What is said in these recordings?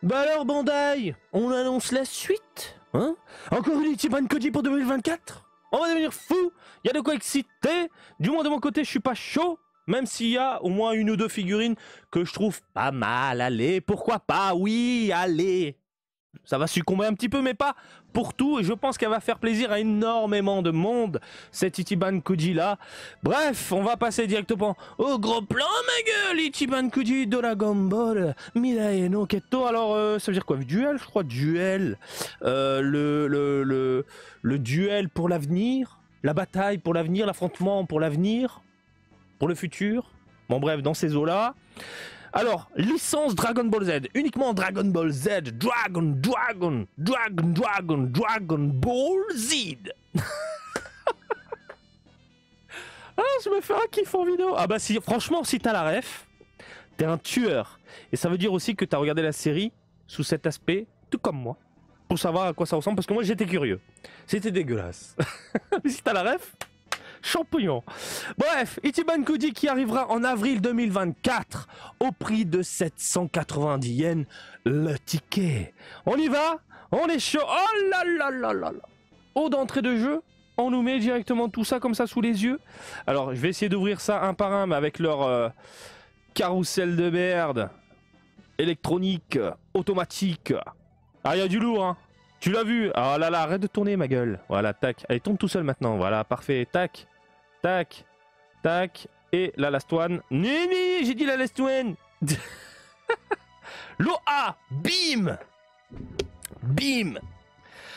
Bah alors Bandai, on annonce la suite, hein? Encore une Ichiban Koji pour 2024? On va devenir fou. Il y a de quoi exciter. Du moins de mon côté, je suis pas chaud. Même s'il y a au moins une ou deux figurines que je trouve pas mal. Allez, pourquoi pas? Oui, allez. Ça va succomber un petit peu, mais pas pour tout. Et je pense qu'elle va faire plaisir à énormément de monde, cette Ichiban Koji là. Bref, on va passer directement au gros plan, ma gueule. Ichiban Koji Dragon Ball Mirai no Ketto. Alors, ça veut dire quoi? Duel, je crois. Duel. Le duel pour l'avenir. La bataille pour l'avenir. L'affrontement pour l'avenir. Pour le futur. Bon, bref, dans ces eaux-là. Alors, licence Dragon Ball Z, uniquement Dragon Ball Z, Dragon Ball Z. Ah, je me fais un kiff en vidéo. Ah bah si, franchement, si t'as la ref, t'es un tueur. Et ça veut dire aussi que t'as regardé la série sous cet aspect, tout comme moi, pour savoir à quoi ça ressemble, parce que moi j'étais curieux. C'était dégueulasse. Mais si t'as la ref... champignon. Bref, Ichiban Koji qui arrivera en avril 2024 au prix de 790 yens le ticket. On y va? On est chaud. Oh là là là là là. Haut d'entrée de jeu, on nous met directement tout ça comme ça sous les yeux. Alors, je vais essayer d'ouvrir ça un par un, mais avec leur carrousel de merde électronique, automatique. Ah, il y a du lourd, hein. Tu l'as vu? Ah là là, arrête de tourner ma gueule. Voilà, tac. Allez, tourne tout seul maintenant. Voilà, parfait. Tac. Tac, tac, et la last one. Nini, j'ai dit la last one. L'OA, bim, bim.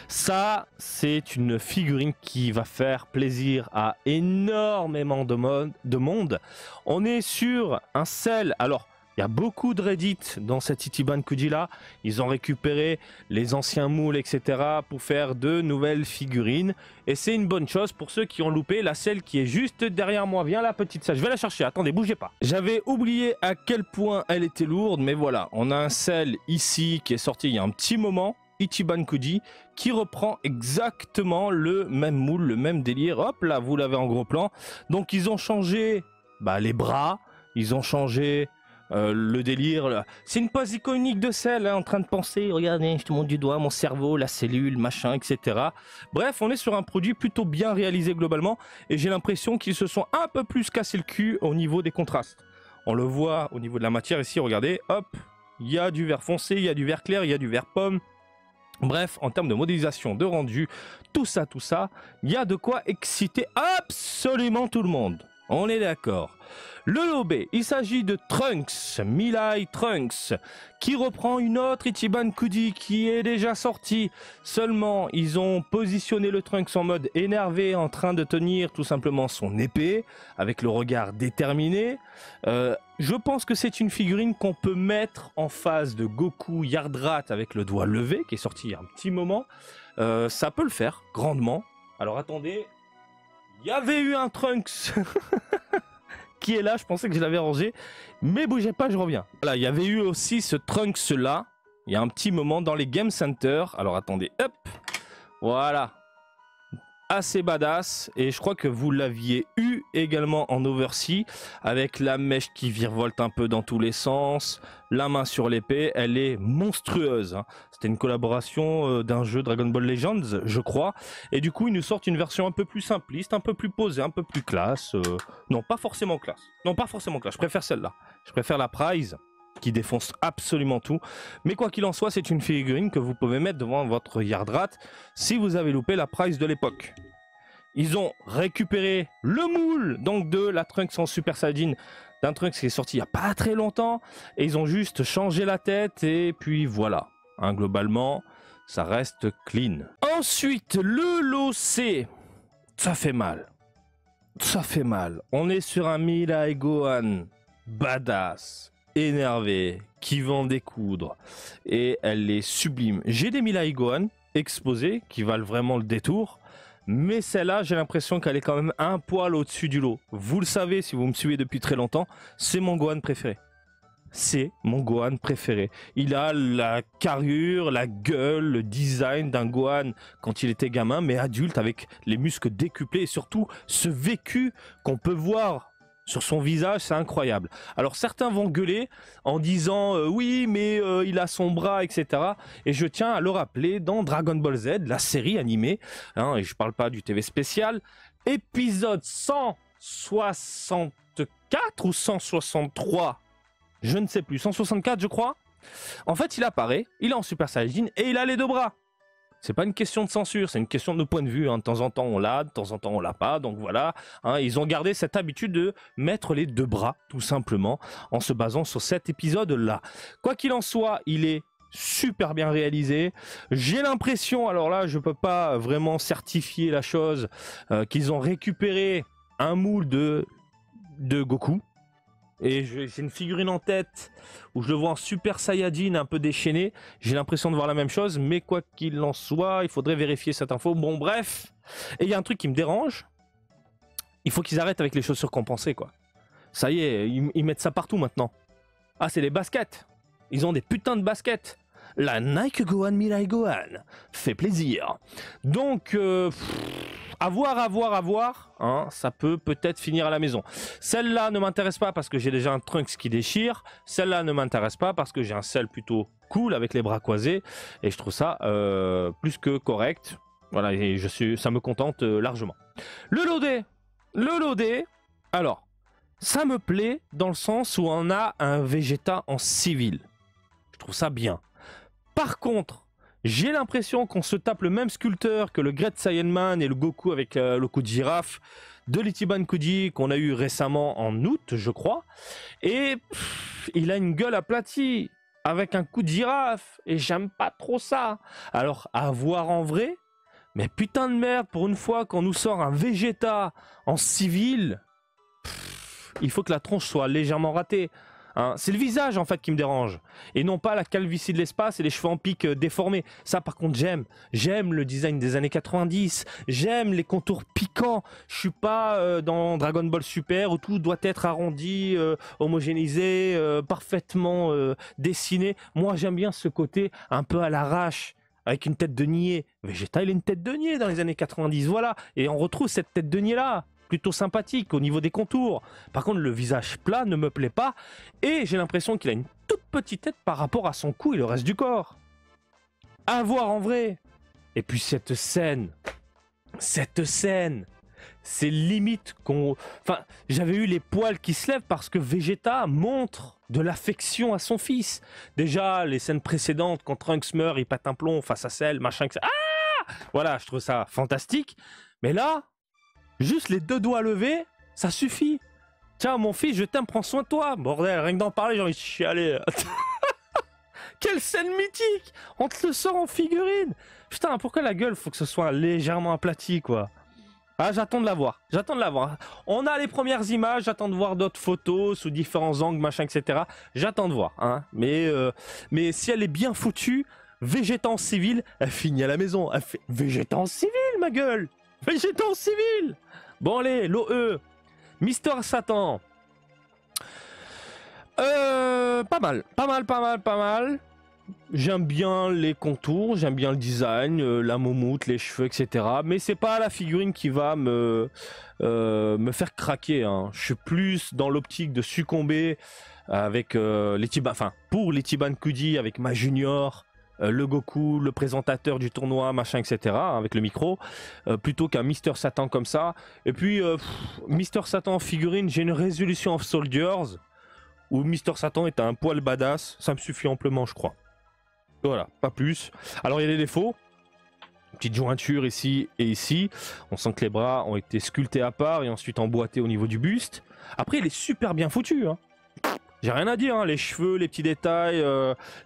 Ça, c'est une figurine qui va faire plaisir à énormément de monde. On est sur un sel. Alors, il y a beaucoup de Reddit dans cette Ichiban Koji là. Ils ont récupéré les anciens moules, etc. pour faire de nouvelles figurines. Et c'est une bonne chose pour ceux qui ont loupé la selle qui est juste derrière moi. Viens la petite selle, je vais la chercher. Attendez, bougez pas. J'avais oublié à quel point elle était lourde. Mais voilà, on a un sel ici qui est sorti il y a un petit moment. Ichiban Koji qui reprend exactement le même moule, le même délire. Hop là, vous l'avez en gros plan. Donc ils ont changé les bras. Ils ont changé... le délire, c'est une pose iconique de celle en train de penser, regardez, je te montre du doigt, mon cerveau, la cellule, machin, etc. Bref, on est sur un produit plutôt bien réalisé globalement, et j'ai l'impression qu'ils se sont un peu plus cassé le cul au niveau des contrastes. On le voit au niveau de la matière ici, regardez, hop, il y a du vert foncé, il y a du vert clair, il y a du vert pomme. Bref, en termes de modélisation, de rendu, tout ça, il y a de quoi exciter absolument tout le monde. On est d'accord. Le lobé, il s'agit de Trunks, Mirai Trunks, qui reprend une autre Ichiban Koji qui est déjà sortie. Seulement, ils ont positionné le Trunks en mode énervé, en train de tenir tout simplement son épée, avec le regard déterminé. Je pense que c'est une figurine qu'on peut mettre en face de Goku Yardrat avec le doigt levé, qui est sorti il y a un petit moment. Ça peut le faire, grandement. Alors attendez, il y avait eu un Trunks qui est là, je pensais que je l'avais rangé, mais bougez pas, je reviens. Voilà, il y avait eu aussi ce Trunks là, il y a un petit moment dans les Game Center. Alors attendez, hop, voilà, assez badass, et je crois que vous l'aviez eu également en oversea, avec la mèche qui virevolte un peu dans tous les sens, la main sur l'épée, elle est monstrueuse, hein. C'était une collaboration d'un jeu Dragon Ball Legends, je crois, et du coup ils nous sortent une version un peu plus simpliste, un peu plus posée, un peu plus classe, non pas forcément classe, je préfère celle-là, je préfère la Prize, qui défonce absolument tout, mais quoi qu'il en soit, c'est une figurine que vous pouvez mettre devant votre Yardrat si vous avez loupé la Prize de l'époque. Ils ont récupéré le moule donc de la Trunks en Super Saiyajin, d'un Trunks qui est sorti il n'y a pas très longtemps, et ils ont juste changé la tête, et puis voilà, hein, globalement, ça reste clean. Ensuite, le lot C, ça fait mal. Ça fait mal. On est sur un Mirai Gohan badass, énervé, qui va en découdre, et elle est sublime. J'ai des Mirai Gohan exposés qui valent vraiment le détour, mais celle-là, j'ai l'impression qu'elle est quand même un poil au-dessus du lot. Vous le savez, si vous me suivez depuis très longtemps, c'est mon Gohan préféré. C'est mon Gohan préféré. Il a la carrure, la gueule, le design d'un Gohan quand il était gamin, mais adulte, avec les muscles décuplés, et surtout ce vécu qu'on peut voir sur son visage, c'est incroyable. Alors certains vont gueuler en disant oui mais il a son bras, etc. Et je tiens à le rappeler, dans Dragon Ball Z, la série animée, hein, et je parle pas du TV spécial, épisode 164 ou 163, je ne sais plus, 164 je crois. En fait il apparaît, il est en Super Saiyajin et il a les deux bras. C'est pas une question de censure, c'est une question de point de vue. Hein. De temps en temps on l'a, de temps en temps on l'a pas. Donc voilà, hein, ils ont gardé cette habitude de mettre les deux bras, tout simplement, en se basant sur cet épisode-là. Quoi qu'il en soit, il est super bien réalisé. J'ai l'impression, alors là je peux pas vraiment certifier la chose, qu'ils ont récupéré un moule de Goku. Et j'ai une figurine en tête où je le vois en Super Saiyajin un peu déchaîné. J'ai l'impression de voir la même chose, mais quoi qu'il en soit, il faudrait vérifier cette info. Bon, bref. Et il y a un truc qui me dérange. Il faut qu'ils arrêtent avec les chaussures compensées, quoi. Ça y est, ils mettent ça partout maintenant. Ah, c'est les baskets. Ils ont des putains de baskets. La Nike Gohan Mirai Gohan fait plaisir. Donc, à voir, hein, ça peut peut-être finir à la maison. Celle-là ne m'intéresse pas parce que j'ai déjà un Trunks qui déchire. Celle-là ne m'intéresse pas parce que j'ai un Cell plutôt cool avec les bras croisés. Et je trouve ça plus que correct. Voilà, et ça me contente largement. Le loadé, alors, ça me plaît dans le sens où on a un Vegeta en civil. Je trouve ça bien. Par contre, j'ai l'impression qu'on se tape le même sculpteur que le Great Saiyan Man et le Goku avec le coup de girafe de l'Ichiban Kuji qu'on a eu récemment en août, je crois. Et il a une gueule aplatie avec un coup de girafe et j'aime pas trop ça. Alors, à voir en vrai, mais putain de merde, pour une fois qu'on nous sort un Vegeta en civil, il faut que la tronche soit légèrement ratée. Hein, c'est le visage en fait qui me dérange et non pas la calvitie de l'espace et les cheveux en pique déformés. Ça par contre j'aime le design des années 90, j'aime les contours piquants. Je suis pas dans Dragon Ball Super où tout doit être arrondi, homogénéisé, parfaitement dessiné. Moi j'aime bien ce côté un peu à l'arrache avec une tête de niais. Vegeta il a une tête de niais dans les années 90, voilà, et on retrouve cette tête de niais là plutôt sympathique au niveau des contours. Par contre, le visage plat ne me plaît pas et j'ai l'impression qu'il a une toute petite tête par rapport à son cou et le reste du corps. À voir en vrai. Et puis cette scène, c'est limite qu'on... Enfin, j'avais eu les poils qui se lèvent parce que Vegeta montre de l'affection à son fils. Déjà, les scènes précédentes, quand Trunks meurt, il pète un plomb face à Cell, machin... Ah, voilà, je trouve ça fantastique. Mais là... juste les deux doigts levés, ça suffit. Tiens, mon fils, je t'aime, prends soin de toi. Bordel, rien que d'en parler, j'ai envie de chialer. Quelle scène mythique! On te le sort en figurine. Putain, pourquoi la gueule, faut que ce soit légèrement aplati, quoi. Ah, j'attends de la voir. On a les premières images, j'attends de voir d'autres photos sous différents angles, machin, etc. J'attends de voir. Hein. Mais si elle est bien foutue, Vegeta en civil, elle finit à la maison. Elle fait Vegeta en civil, ma gueule! Vegeta en civil! Bon allez, l'OE. Mister Satan. Pas mal. J'aime bien les contours, j'aime bien le design, la moumoute, les cheveux, etc. Mais c'est pas la figurine qui va me faire craquer. Hein. Je suis plus dans l'optique de succomber avec pour l'Ichiban Kuji avec ma Junior. Le Goku, le présentateur du tournoi, machin, etc. avec le micro, plutôt qu'un Mister Satan comme ça. Et puis, Mister Satan en figurine, j'ai une Resolution of Soldiers, où Mister Satan est un poil badass, ça me suffit amplement, je crois. Voilà, pas plus. Alors, il y a des défauts. Petite jointure ici et ici. On sent que les bras ont été sculptés à part et ensuite emboîtés au niveau du buste. Après, il est super bien foutu, hein. J'ai rien à dire, hein. Les cheveux, les petits détails,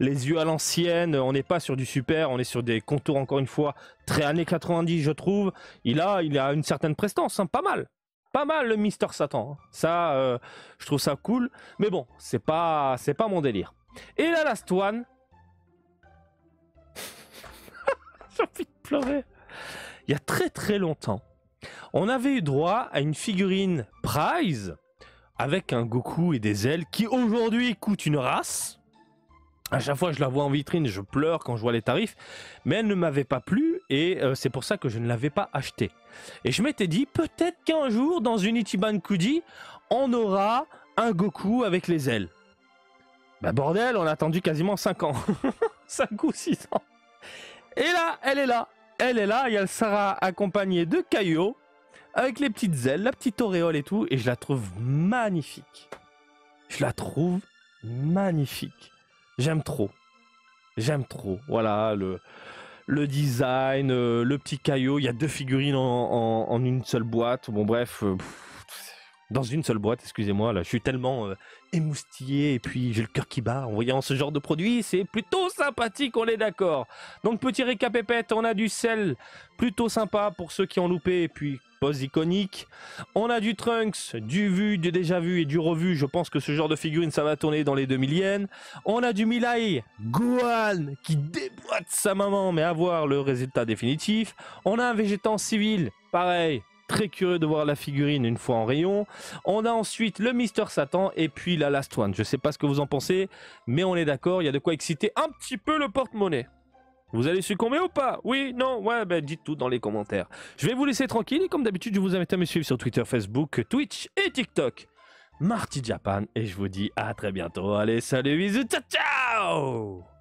les yeux à l'ancienne, on n'est pas sur du super, on est sur des contours encore une fois très années 90 je trouve. Il a une certaine prestance, hein. Pas mal le Mister Satan. Hein. Ça, je trouve ça cool, mais bon, c'est pas mon délire. Et la last one, j'ai envie de pleurer. Il y a très longtemps, on avait eu droit à une figurine Prize avec un Goku et des ailes qui aujourd'hui coûte une race. À chaque fois que je la vois en vitrine, je pleure quand je vois les tarifs. Mais elle ne m'avait pas plu et c'est pour ça que je ne l'avais pas acheté. Et je m'étais dit, peut-être qu'un jour, dans une Ichiban Kuji, on aura un Goku avec les ailes. Bah bordel, on a attendu quasiment 5 ans. 5 ou 6 ans. Et là, elle est là. Elle est là et elle sera accompagnée de Kaio avec les petites ailes, la petite auréole et tout. Et je la trouve magnifique. Je la trouve magnifique. J'aime trop. J'aime trop. Voilà, le design, le petit Kaio. Il y a 2 figurines en une seule boîte. Bon bref... dans une seule boîte, excusez-moi, là, je suis tellement émoustillé et puis j'ai le cœur qui bat en voyant ce genre de produit, c'est plutôt sympathique, on est d'accord. Donc petit récap épette, on a du sel plutôt sympa pour ceux qui ont loupé et puis pose iconique. On a du Trunks, du vu, du déjà vu et du revu, je pense que ce genre de figurine ça va tourner dans les 2000 yens. On a du Milai Gohan qui déboîte sa maman mais à voir le résultat définitif. On a un végétant civil, pareil. Très curieux de voir la figurine une fois en rayon. On a ensuite le Mister Satan et puis la Last One. Je sais pas ce que vous en pensez, mais on est d'accord, il y a de quoi exciter un petit peu le porte-monnaie. Vous allez succomber ou pas? Oui, non, ouais, ben dites tout dans les commentaires. Je vais vous laisser tranquille et comme d'habitude, je vous invite à me suivre sur Twitter, Facebook, Twitch et TikTok. Marty Japan et je vous dis à très bientôt. Allez, salut, bisous, ciao, ciao!